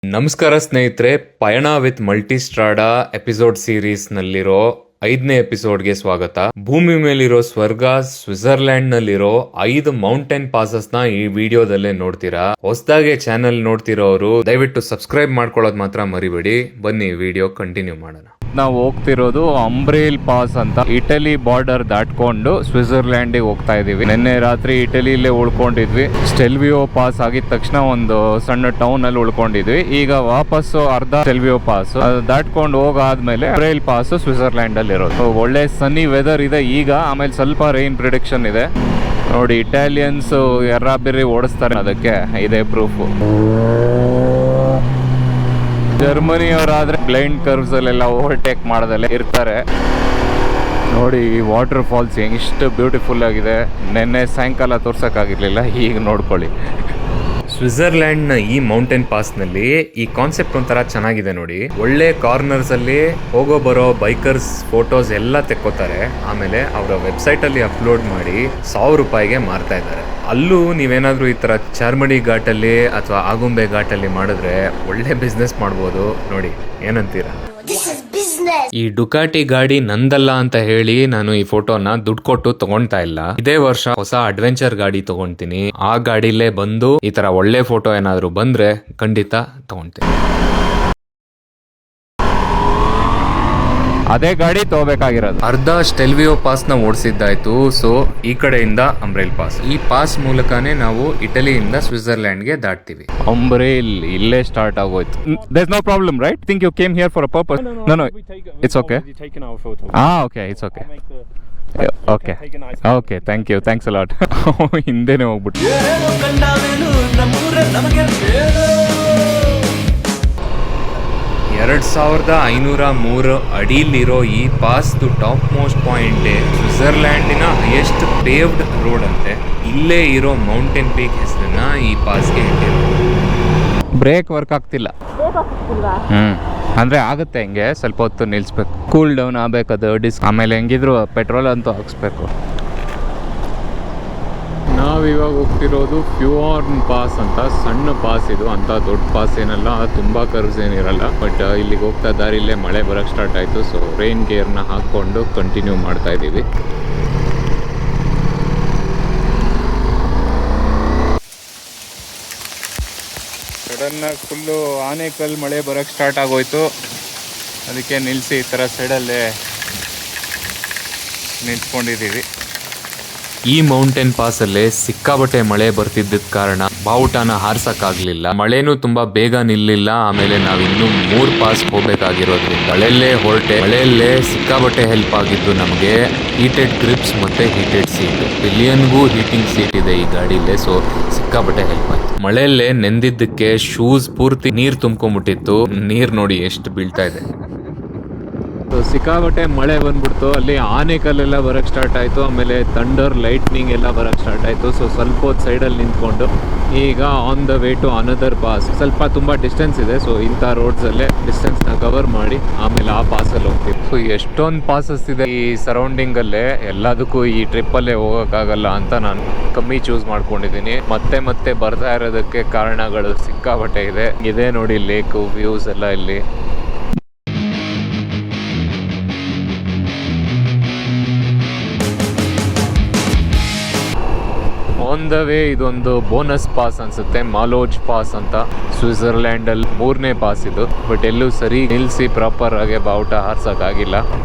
ನಮಸ್ಕಾರ ಸ್ನೇಹಿತರೆ, ಪಯಣ ವಿತ್ ಮಲ್ಟಿಸ್ಟ್ರಾಡಾ ಎಪಿಸೋಡ್ ಸೀರೀಸ್ ನಲ್ಲಿರೋ 5ನೇ ಎಪಿಸೋಡ್ಗೆ ಸ್ವಾಗತ. ಭೂಮಿ ಮೇಲಿರೋ ಸ್ವರ್ಗ ಸ್ವಿಟ್ಜರ್ಲ್ಯಾಂಡ್ ನಲ್ಲಿರೋ 5 ಮೌಂಟೇನ್ ಪಾಸಸ್ ನ ಈ ವಿಡಿಯೋದಲ್ಲೇ ನೋಡ್ತೀರಾ. ಹೊಸದಾಗಿ ಚಾನೆಲ್ ನೋಡ್ತಿರೋರು ದಯವಿಟ್ಟು ಸಬ್ಸ್ಕ್ರೈಬ್ ಮಾಡ್ಕೊಳ್ಳೋದು ಮಾತ್ರ ಮರಿಬೇಡಿ. ಬನ್ನಿ ವಿಡಿಯೋ ಕಂಟಿನ್ಯೂ ಮಾಡೋಣ. ನಾವು ಹೋಗ್ತಿರೋದು ಅಂಬ್ರೇಲ್ ಪಾಸ್ ಅಂತ. ಇಟಲಿ ಬಾರ್ಡರ್ ದಾಟ್ಕೊಂಡು ಸ್ವಿಟ್ಜರ್ಲ್ಯಾಂಡಿಗೆ ಹೋಗ್ತಾ ಇದೀವಿ. ನಿನ್ನೆ ರಾತ್ರಿ ಇಟಲಿಲೇ ಉಳ್ಕೊಂಡಿದ್ವಿ. ಸ್ಟೆಲ್ವಿಯೋ ಪಾಸ್ ಆಗಿದ ತಕ್ಷಣ ಒಂದು ಸಣ್ಣ ಟೌನ್ ಅಲ್ಲಿ ಉಳ್ಕೊಂಡಿದ್ವಿ. ಈಗ ವಾಪಸ್ಸು ಅರ್ಧ ಸ್ಟೆಲ್ವಿಯೋ ಪಾಸ್ ದಾಟ್ಕೊಂಡು ಹೋಗಾದ್ಮೇಲೆ ಅಂಬ್ರೇಲ್ ಪಾಸ್ ಸ್ವಿಟ್ಜರ್ಲ್ಯಾಂಡ್ ಅಲ್ಲಿ ಇರೋದು. ಒಳ್ಳೆ ಸನ್ನಿ ವೆದರ್ ಇದೆ ಈಗ. ಆಮೇಲೆ ಸ್ವಲ್ಪ ರೈನ್ ಪ್ರಿಡಿಕ್ಷನ್ ಇದೆ ನೋಡಿ. ಇಟಾಲಿಯನ್ಸ್ ಎರ್ರಾಬಿರಿ ಓಡಿಸ್ತಾರೆ, ಅದಕ್ಕೆ ಇದೇ ಪ್ರೂಫ್. ಜರ್ಮನಿ ಅವರಾದ್ರೆ ಬ್ಲೈಂಡ್ ಕರ್ವ್ಸ್ ಅಲ್ಲೆಲ್ಲ ಓವರ್ಟೇಕ್ ಮಾಡದಲ್ಲೇ ಇರ್ತಾರೆ ನೋಡಿ. ಈ ವಾಟರ್ ಫಾಲ್ಸ್ ಎಷ್ಟು ಬ್ಯೂಟಿಫುಲ್ ಆಗಿದೆ. ನಿನ್ನೆ ಸಾಯಂಕಾಲ ತೋರ್ಸಕ್ಕಾಗಿರ್ಲಿಲ್ಲ, ಈಗ ನೋಡ್ಕೊಳ್ಳಿ. ಸ್ವಿಟ್ಜರ್ಲ್ಯಾಂಡ್ ನ ಈ ಮೌಂಟೇನ್ ಪಾಸ್ ನಲ್ಲಿ ಈ ಕಾನ್ಸೆಪ್ಟ್ ಒಂಥರ ಚೆನ್ನಾಗಿದೆ ನೋಡಿ. ಒಳ್ಳೆ ಕಾರ್ನರ್ಸ್ ಅಲ್ಲಿ ಹೋಗೋ ಬರೋ ಬೈಕರ್ಸ್ ಫೋಟೋಸ್ ಎಲ್ಲ ತೆಕ್ಕೋತಾರೆ. ಆಮೇಲೆ ಅವರ ವೆಬ್ಸೈಟ್ ಅಲ್ಲಿ ಅಪ್ಲೋಡ್ ಮಾಡಿ 1000 ರೂಪಾಯಿಗೆ ಮಾರ್ತಾ ಇದ್ದಾರೆ. ಅಲ್ಲೂ ನೀವೇನಾದ್ರೂ ಈ ತರ ಚಾರ್ಮಡಿ ಘಾಟಲ್ಲಿ ಅಥವಾ ಆಗುಂಬೆ ಘಾಟಲ್ಲಿ ಮಾಡಿದ್ರೆ ಒಳ್ಳೆ ಬಿಸ್ನೆಸ್ ಮಾಡ್ಬೋದು ನೋಡಿ. ಏನಂತೀರಾ? ಈ ಡುಕಾಟಿ ಗಾಡಿ ನಂದಲ್ಲ ಅಂತ ಹೇಳಿ ನಾನು ಈ ಫೋಟೋನ ದುಡ್ಡು ಕೊಟ್ಟು ತಗೊಳ್ತಾ ಇಲ್ಲ. ಇದೇ ವರ್ಷ ಹೊಸ ಅಡ್ವೆಂಚರ್ ಗಾಡಿ ತಗೊಂತೀನಿ. ಆ ಗಾಡಿಲೇ ಬಂದು ಈ ತರ ಒಳ್ಳೆ ಫೋಟೋ ಏನಾದ್ರು ಬಂದ್ರೆ ಖಂಡಿತ ತಗೊಂತೀನಿ. ಅದೇ ಗಾಡಿ ತಗೋಬೇಕಾಗಿರೋದು. ಅರ್ಧ ಸ್ಟೆಲ್ವಿಯೋ ಪಾಸ್ ನ ಓಡಿಸಿದ್ದಾಯ್ತು. ಸೊ ಈ ಕಡೆಯಿಂದ ಅಂಬ್ರೇಲ್ ಪಾಸ್, ಈ ಪಾಸ್ ಮೂಲಕನೇ ನಾವು ಇಟಲಿಯಿಂದ ಸ್ವಿಟ್ಜರ್ಲ್ಯಾಂಡ್ ಗೆ ದಾಟ್ತೀವಿ. ಅಂಬ್ರೇಲ್ ಇಲ್ಲೇ ಸ್ಟಾರ್ಟ್ ಆಗೋಯ್ತು. There is no problem, right? Think you came here for a purpose. No it's okay. Okay, it's okay. Okay okay, thank you, thanks a lot. ಹಿಂದೆನೆ ಹೋಗ್ಬಿಟ್ಟು 2503 ಅಡಿಲಿರೋ ಈ ಪಾಸ್ ಟಾಪ್ ಮೋಸ್ಟ್ ಪಾಯಿಂಟ್ ಸ್ವಿಟ್ಜರ್ಲ್ಯಾಂಡಿನ highest paved road ಅಂತೆ. ಇಲ್ಲೇ ಇರೋ mountain peak ಹೆಸರನ್ನ ಈ ಪಾಸ್ಗೆ ಇಟ್ಟಿರೋದು. ಬ್ರೇಕ್ ವರ್ಕ್ ಆಗ್ತಿಲ್ಲ. ಅಂದ್ರೆ ಆಗುತ್ತೆ, ಹಿಂಗೆ ಸ್ವಲ್ಪ ಹೊತ್ತು ನಿಲ್ಸ್ಬೇಕು, ಕೂಲ್ ಡೌನ್ ಆಗ್ಬೇಕದು ಡಿಸ್ಕ್. ಆಮೇಲೆ ಹೆಂಗಿದ್ರು ಪೆಟ್ರೋಲ್ ಅಂತೂ ಹಾಕ್ಸ್ಬೇಕು. ನಾವಿವಾಗ ಹೋಗ್ತಿರೋದು ಫ್ಯೂರ್ನ್ ಪಾಸ್ ಅಂತ. ಸಣ್ಣ ಪಾಸ್ ಇದು, ಅಂತ ದೊಡ್ಡ ಪಾಸ್ ಏನಲ್ಲ, ತುಂಬ ಕರ್ವ್ಸ್ ಏನಿರಲ್ಲ. ಬಟ್ ಇಲ್ಲಿಗೆ ಹೋಗ್ತಾ ದಾರಿಲ್ಲೇ ಮಳೆ ಬರೋಕ್ಕೆ ಸ್ಟಾರ್ಟ್ ಆಯಿತು. ಸೊ ರೈನ್ ಗೇರ್ನ ಹಾಕ್ಕೊಂಡು ಕಂಟಿನ್ಯೂ ಮಾಡ್ತಾ ಇದ್ದೀವಿ. ಸಡನ್ನಾಗಿ ಫುಲ್ಲು ಆನೆಕಲ್ ಮಳೆ ಬರೋಕ್ಕೆ ಸ್ಟಾರ್ಟ್ ಆಗೋಯ್ತು. ಅದಕ್ಕೆ ನಿಲ್ಲಿಸಿ ಈ ಥರ ಸೈಡಲ್ಲೇ ನಿಂತ್ಕೊಂಡಿದ್ದೀವಿ. ಈ ಮೌಂಟೇನ್ ಪಾಸ್ ಅಲ್ಲೇ ಸಿಕ್ಕಾಬಟ್ಟೆ ಮಳೆ ಬರ್ತಿದ್ದ ಕಾರಣ ಬಾವುಟನ ಹಾರ್ಸಕ್ಕಾಗ್ಲಿಲ್ಲ. ಮಳೆನೂ ತುಂಬಾ ಬೇಗ ನಿಲ್ಲಿಲ್ಲ. ಆಮೇಲೆ ನಾವಿನ್ನೂ 3 ಪಾಸ್ ಹೋಗ್ಬೇಕಾಗಿರೋದ್ರಿಂದ ಮಳೆಯಲ್ಲೇ ಹೊರಟೆ. ಮಳೆಯಲ್ಲೇ ಸಿಕ್ಕಾಬಟ್ಟೆ ಹೆಲ್ಪ್ ಆಗಿದ್ದು ನಮಗೆ ಹೀಟೆಡ್ ಗ್ರಿಪ್ಸ್ ಮತ್ತೆ ಹೀಟೆಡ್ ಸೀಟ್. ಪಿಲಿಯನ್ಗೂ ಹೀಟಿಂಗ್ ಸೀಟ್ ಇದೆ ಈ ಗಾಡಿಲೇ. ಸೊ ಸಿಕ್ಕಾಬಟ್ಟೆ ಹೆಲ್ಪ್ ಆಯ್ತು. ಮಳೆಯಲ್ಲೇ ನೆಂದಿದ್ದಕ್ಕೆ ಶೂಸ್ ಪೂರ್ತಿ ನೀರ್ ತುಂಬ್ಕೊಂಡ್ಬಿಟ್ಟಿತ್ತು. ನೀರ್ ನೋಡಿ ಎಷ್ಟು ಬೀಳ್ತಾ ಇದೆ. ಸಿಕ್ಕಾಬಟ್ಟೆ ಮಳೆ ಬಂದ್ಬಿಡ್ತು. ಅಲ್ಲಿ ಆನೆಕಲ್ಲೆಲ್ಲ ಬರೋಕ್ಕೆ ಸ್ಟಾರ್ಟ್ ಆಯಿತು. ಆಮೇಲೆ ಥಂಡರ್ ಲೈಟ್ನಿಂಗ್ ಎಲ್ಲ ಬರೋಕ್ಕೆ ಸ್ಟಾರ್ಟ್ ಆಯಿತು. ಸೊ ಸ್ವಲ್ಪ ಹೊತ್ತು ಸೈಡಲ್ಲಿ ನಿಂತ್ಕೊಂಡು ಈಗ on the way to another pass. ಸ್ವಲ್ಪ ತುಂಬ ಡಿಸ್ಟೆನ್ಸ್ ಇದೆ. ಸೊ ಇಂಥ ರೋಡ್ಸಲ್ಲೇ ಡಿಸ್ಟೆನ್ಸ್ನ ಕವರ್ ಮಾಡಿ ಆಮೇಲೆ ಆ ಪಾಸಲ್ಲಿ ಹೋಗ್ತೀವಿ. ಸೊ ಎಷ್ಟೊಂದು ಪಾಸಸ್ ಇದೆ ಈ ಸರೌಂಡಿಂಗಲ್ಲೇ. ಎಲ್ಲದಕ್ಕೂ ಈ ಟ್ರಿಪ್ಪಲ್ಲೇ ಹೋಗೋಕ್ಕಾಗಲ್ಲ ಅಂತ ನಾನು ಕಮ್ಮಿ ಚೂಸ್ ಮಾಡ್ಕೊಂಡಿದ್ದೀನಿ. ಮತ್ತೆ ಬರ್ತಾ ಇರೋದಕ್ಕೆ ಕಾರಣಗಳು ಸಿಕ್ಕಾಬಟ್ಟೆ ಇದೆ. ಇದೇ ನೋಡಿ ಲೇಕು, ವ್ಯೂಸ್ ಎಲ್ಲ ಇಲ್ಲಿ. ಆನ್ ದ ವೇ ಇದೊಂದು ಬೋನಸ್ ಪಾಸ್ ಅನ್ಸುತ್ತೆ, ಮಾಲೋಜ್ ಪಾಸ್ ಅಂತ. ಸ್ವಿಟ್ಜರ್ಲ್ಯಾಂಡಲ್ಲಿ 3ನೇ ಪಾಸ್ ಇದು. ಬಟ್ ಎಲ್ಲೂ ಸರಿ ನಿಲ್ಲಿಸಿ ಪ್ರಾಪರ್ ಆಗಿ ಬಾವುಟ ಹಾರ್ಸೋಕ್ಕಾಗಿಲ್ಲ.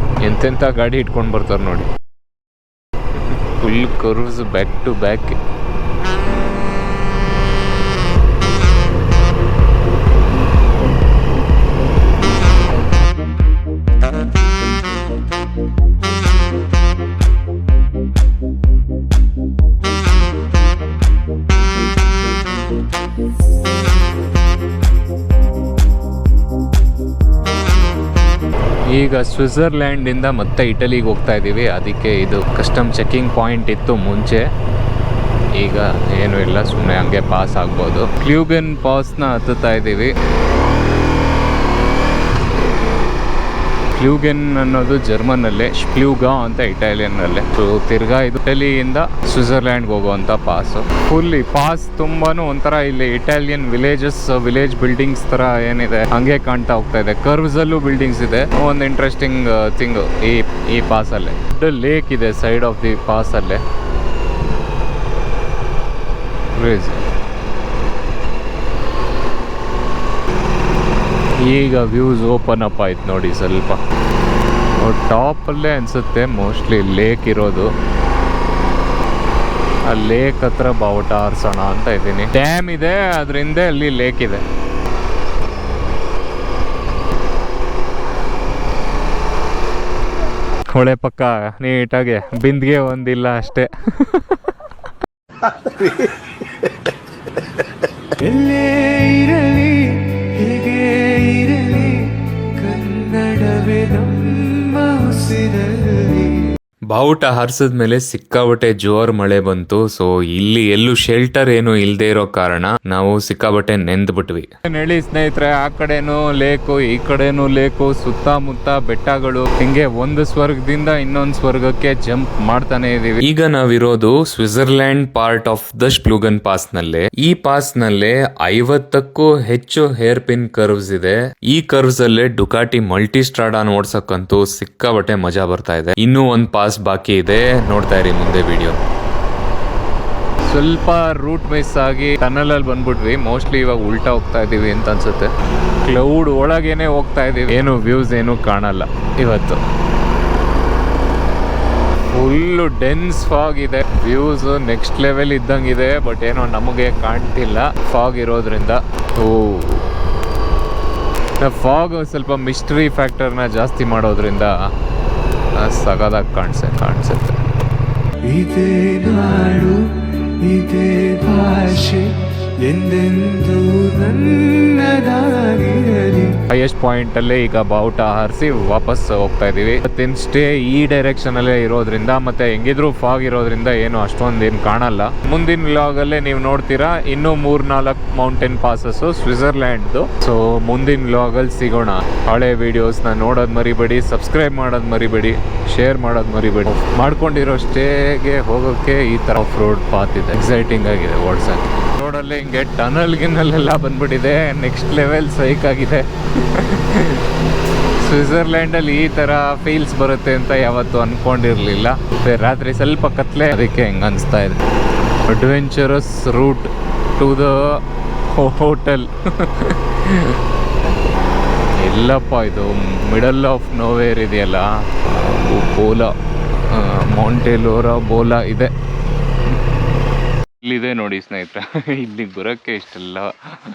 ಎಂತೆಂಥ ಗಾಡಿ ಇಟ್ಕೊಂಡು ಬರ್ತಾರೆ ನೋಡಿ. Full curves back to back. ಈಗ ಸ್ವಿಟ್ಜರ್ಲ್ಯಾಂಡಿಂದ ಮತ್ತೆ ಇಟಲಿಗೆ ಹೋಗ್ತಾ ಇದ್ದೀವಿ. ಅದಕ್ಕೆ ಇದು ಕಸ್ಟಮ್ ಚೆಕಿಂಗ್ ಪಾಯಿಂಟ್ ಇತ್ತು ಮುಂಚೆ. ಈಗ ಏನೂ ಇಲ್ಲ, ಸುಮ್ಮನೆ ಹಂಗೆ ಪಾಸ್ ಆಗ್ಬೋದು. ಕ್ಲ್ಯೂಗೆನ್ ಪಾಸ್ನ ಹತ್ತುತ್ತಾ ಇದ್ದೀವಿ. ಫ್ಲೂಗೆನ್ ಅನ್ನೋದು ಜರ್ಮನಲ್ಲೇ, ಸ್ಪ್ಲೂಗಾ ಅಂತ ಇಟಾಲಿಯನ್ನಲ್ಲೇ. ಸೊ ತಿರ್ಗಾ ಇದು ಇಟಲಿಯಿಂದ ಸ್ವಿಟ್ಜರ್ಲ್ಯಾಂಡ್ಗೆ ಹೋಗುವಂಥ ಪಾಸು. ಫುಲ್ಲಿ ಪಾಸ್ ತುಂಬಾನು ಒಂಥರ ಇಲ್ಲಿ ಇಟಾಲಿಯನ್ ವಿಲೇಜ್ ಬಿಲ್ಡಿಂಗ್ಸ್ ತರ ಏನಿದೆ ಹಂಗೆ ಕಾಣ್ತಾ ಹೋಗ್ತಾ ಇದೆ. ಕರ್ವ್ಸ್ ಅಲ್ಲೂ ಬಿಲ್ಡಿಂಗ್ಸ್ ಇದೆ. ಒಂದು ಇಂಟ್ರೆಸ್ಟಿಂಗ್ ಥಿಂಗ್ ಈ ಪಾಸ್ ಅಲ್ಲೇ ದೊಡ್ಡ ಲೇಕ್ ಇದೆ ಸೈಡ್ ಆಫ್ ದಿ ಪಾಸ್ ಅಲ್ಲೇ. ಈಗ ವ್ಯೂಸ್ ಓಪನ್ ಅಪ್ ಆಯ್ತು ನೋಡಿ. ಸ್ವಲ್ಪ ಟಾಪಲ್ಲೇ ಅನ್ಸುತ್ತೆ ಮೋಸ್ಟ್ಲಿ ಲೇಕ್ ಇರೋದು. ಆ ಲೇಕ್ ಹತ್ರ ಬಾವುಟ ಹಾರಿಸೋಣ ಅಂತ ಇದ್ದೀನಿ. ಡ್ಯಾಮ್ ಇದೆ, ಅದರಿಂದ ಅಲ್ಲಿ ಲೇಕ್ ಇದೆ. ಹೊಳೆ ಪಕ್ಕ ನೀಟಾಗಿ ಬಿಂದಿಗೆ ಒಂದಿಲ್ಲ ಅಷ್ಟೇ. ಎಲ್ಲೇ ಇರಲಿ ಹೇಗೆ ಇರಲಿ ಕನ್ನಡವೇ ನಮ್ಮ ಉಸಿರಲ್ಲಿ. ಬಾವುಟ ಹಾರಿಸಿದ್ಮೇಲೆ ಸಿಕ್ಕಾಬಟ್ಟೆ ಜೋರ್ ಮಳೆ ಬಂತು. ಸೊ ಇಲ್ಲಿ ಎಲ್ಲೂ ಶೆಲ್ಟರ್ ಏನು ಇಲ್ದೇ ಇರೋ ಕಾರಣ ನಾವು ಸಿಕ್ಕಾಬಟ್ಟೆ ನೆಂದ್ಬಿಟ್ವಿ. ಹೇಳಿ ಸ್ನೇಹಿತರೆ, ಆ ಕಡೆನೂ ಲೇಕು, ಈ ಕಡೆನೂ ಲೇಕು, ಸುತ್ತಮುತ್ತ ಬೆಟ್ಟಗಳು. ಹಿಂಗೆ ಒಂದು ಸ್ವರ್ಗದಿಂದ ಇನ್ನೊಂದು ಸ್ವರ್ಗಕ್ಕೆ ಜಂಪ್ ಮಾಡ್ತಾನೆ ಇದೀವಿ. ಈಗ ನಾವಿರೋದು Switzerland part of the Splugen pass ನಲ್ಲೇ. ಈ ಪಾಸ್ ನಲ್ಲೇ 50ಕ್ಕೂ ಹೆಚ್ಚು ಹೇರ್ ಪಿನ್ ಕರ್ವ್ಸ್ ಇದೆ. ಈ ಕರ್ವ್ಸ್ ಅಲ್ಲೇ ಡುಕಾಟಿ ಮಲ್ಟಿ ಸ್ಟ್ರಾಡಾನ್ ಓಡ್ಸಕ್ಕಂತೂ ಸಿಕ್ಕಾಬಟ್ಟೆ ಮಜಾ ಬರ್ತಾ ಇದೆ. ಇನ್ನೂ ಒಂದ್ ಪಾಸ್ ಬಾಕಿ ಇದೆ, ನೋಡ್ತಾ ಇರಿ ಮುಂದೆ ವಿಡಿಯೋ. ಸ್ವಲ್ಪ ರೂಟ್ ಮಿಸ್ ಆಗಿ ಟನಲ್ ಅಲ್ಲಿ ಬಂದ್ಬಿಟ್ವಿ. ಮೋಸ್ಟ್ಲಿ ಇವಾಗ ಉಲ್ಟಾ ಹೋಗ್ತಾ ಇದೀವಿ ಅಂತ ಅನ್ಸುತ್ತೆ. ಕ್ಲೌಡ್ ಒಳಗೇನೆ ಹೋಗ್ತಾ ಇದೀವಿ. ಏನು ವ್ಯೂಸ್ ಏನು ಕಾಣಲ್ಲ ಇವತ್ತು. ಫುಲ್ಲು ಡೆನ್ಸ್ ಫಾಗ್ ಇದೆ. ವ್ಯೂಸ್ ನೆಕ್ಸ್ಟ್ ಲೆವೆಲ್ ಇದ್ದಂಗಿದೆ, ಬಟ್ ಏನೋ ನಮಗೆ ಕಾಣ್ತಿಲ್ಲ ಫಾಗ್ ಇರೋದ್ರಿಂದ. ಫಾಗ್ ಸ್ವಲ್ಪ ಮಿಸ್ಟ್ರಿ ಫ್ಯಾಕ್ಟರ್ನ ಜಾಸ್ತಿ ಮಾಡೋದ್ರಿಂದ ಸಗದಾಗಿ ಕಾಣಿಸುತ್ತೆ. ಇದೇ ನಾಡು ಇದೇ ಭಾಷೆ ಎಂದೆಂದೂ ನನ್ನದಾಗಿರಲಿ. ಹೈಯೆಸ್ಟ್ ಪಾಯಿಂಟ್ ಅಲ್ಲೇ ಈಗ ಬಾವುಟ ಹಾರಿಸಿ ವಾಪಸ್ ಹೋಗ್ತಾ ಇದೀವಿ. ಮತ್ತೇನು ಸ್ಟೇ ಈ ಡೈರೆಕ್ಷನ್ ಅಲ್ಲೇ ಇರೋದ್ರಿಂದ, ಮತ್ತೆ ಹೆಂಗಿದ್ರು ಫಾಗ್ ಇರೋದ್ರಿಂದ ಏನು ಅಷ್ಟೊಂದೇನು ಕಾಣಲ್ಲ. ಮುಂದಿನ ವ್ಲಾಗ್ ಅಲ್ಲೇ ನೀವು ನೋಡ್ತೀರಾ ಇನ್ನೂ 3-4 ಮೌಂಟೇನ್ ಪಾಸಸ್ ಸ್ವಿಟ್ಜರ್ಲ್ಯಾಂಡ್ದು. ಸೊ ಮುಂದಿನ ವ್ಲಾಗ್ ಅಲ್ಲಿ ಸಿಗೋಣ. ಹಳೆ ವಿಡಿಯೋಸ್ ನ ನೋಡೋದ್ ಮರಿಬೇಡಿ, ಸಬ್ಸ್ಕ್ರೈಬ್ ಮಾಡೋದ್ ಮರಿಬೇಡಿ, ಶೇರ್ ಮಾಡೋದ್ ಮರಿಬೇಡಿ. ಮಾಡ್ಕೊಂಡಿರೋ ಸ್ಟೇಗೆ ಹೋಗೋಕೆ ಈ ತರ ಆಫ್ ರೋಡ್ ಪಾತ್ ಇದೆ, ಎಕ್ಸೈಟಿಂಗ್ ಆಗಿದೆ ಓಡ್ಸಕ್ಕೆ. ರೋಡಲ್ಲಿ ಹಿಂಗೆ ಟನಲ್ ಗಿನ್ನಲ್ಲೆಲ್ಲ ಬಂದ್ಬಿಟ್ಟಿದೆ. ನೆಕ್ಸ್ಟ್ ಲೆವೆಲ್ ಸೈಕ್ ಆಗಿದೆ. ಸ್ವಿಟ್ಜರ್ಲ್ಯಾಂಡಲ್ಲಿ ಈ ಥರ ಫೀಲ್ಸ್ ಬರುತ್ತೆ ಅಂತ ಯಾವತ್ತೂ ಅಂದ್ಕೊಂಡಿರಲಿಲ್ಲ. ರಾತ್ರಿ ಸ್ವಲ್ಪ ಕತ್ಲೆ, ಅದಕ್ಕೆ ಹೆಂಗೆ ಅನಿಸ್ತಾ ಇದೆ. Adventurous route to the hotel. ಎಲ್ಲಪ್ಪ ಇದು ಮಿಡಲ್ ಆಫ್ ನೋವೇರ್ ಇದೆಯಲ್ಲ, ಬೋಲಾ ಮೌಂಟೆಲೋರಾ ಬೋಲಾ ಇದೆ. ಇಲ್ಲಿದೆ ನೋಡಿ ಸ್ನೇಹಿತರೆ, ಇಲ್ಲಿಗೆ ಬರೋಕ್ಕೆ ಇಷ್ಟೆಲ್ಲ